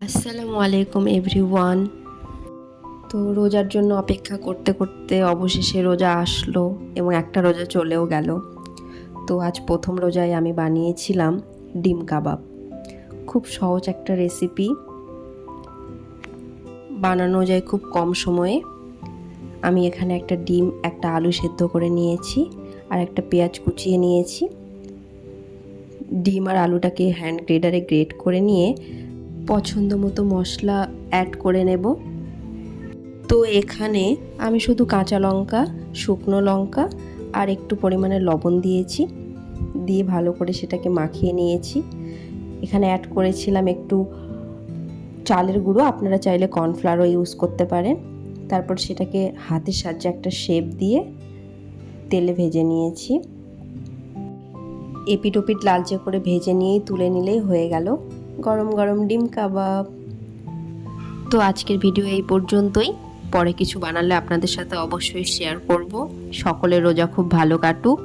আসসালামু আলাইকুম এভরিওয়ান। তো রোজার জন্য অপেক্ষা করতে করতে অবশেষে রোজা আসলো এবং একটা রোজা চলেও গেল। তো আজ প্রথম রোজায় আমি বানিয়েছিলাম ডিম কাবাব। খুব সহজ একটা রেসিপি, বানানো যায় খুব কম সময়ে। আমি এখানে একটা ডিম, একটা আলু সেদ্ধ করে নিয়েছি আর একটা পেঁয়াজ কুচিয়ে নিয়েছি। ডিম আর আলুটাকে হ্যান্ড গ্রেডারে গ্রেট করে নিয়ে পছন্দ মতো মশলা অ্যাড করে নেব। তো এখানে আমি শুধু কাঁচা লঙ্কা, শুকনো লঙ্কা আর একটু পরিমাণে লবণ দিয়েছি, দিয়ে ভালো করে সেটাকে মাখিয়ে নিয়েছি। এখানে অ্যাড করেছিলাম একটু চালের গুঁড়ো, আপনারা চাইলে কর্নফ্লাওয়ারও ইউজ করতে পারেন। তারপর সেটাকে হাতের সাহায্যে একটা শেপ দিয়ে তেলে ভেজে নিয়েছি। এপিট ওপিট লালচে করে ভেজে নিয়েই তুলে নিলেই হয়ে গেল গরম গরম ডিম কাবাব। তো আজকের ভিডিও এই পর্যন্তই। পরে কিছু বানালে আপনাদের সাথে অবশ্যই শেয়ার করব। সকলের রোজা খুব ভালো কাটুক।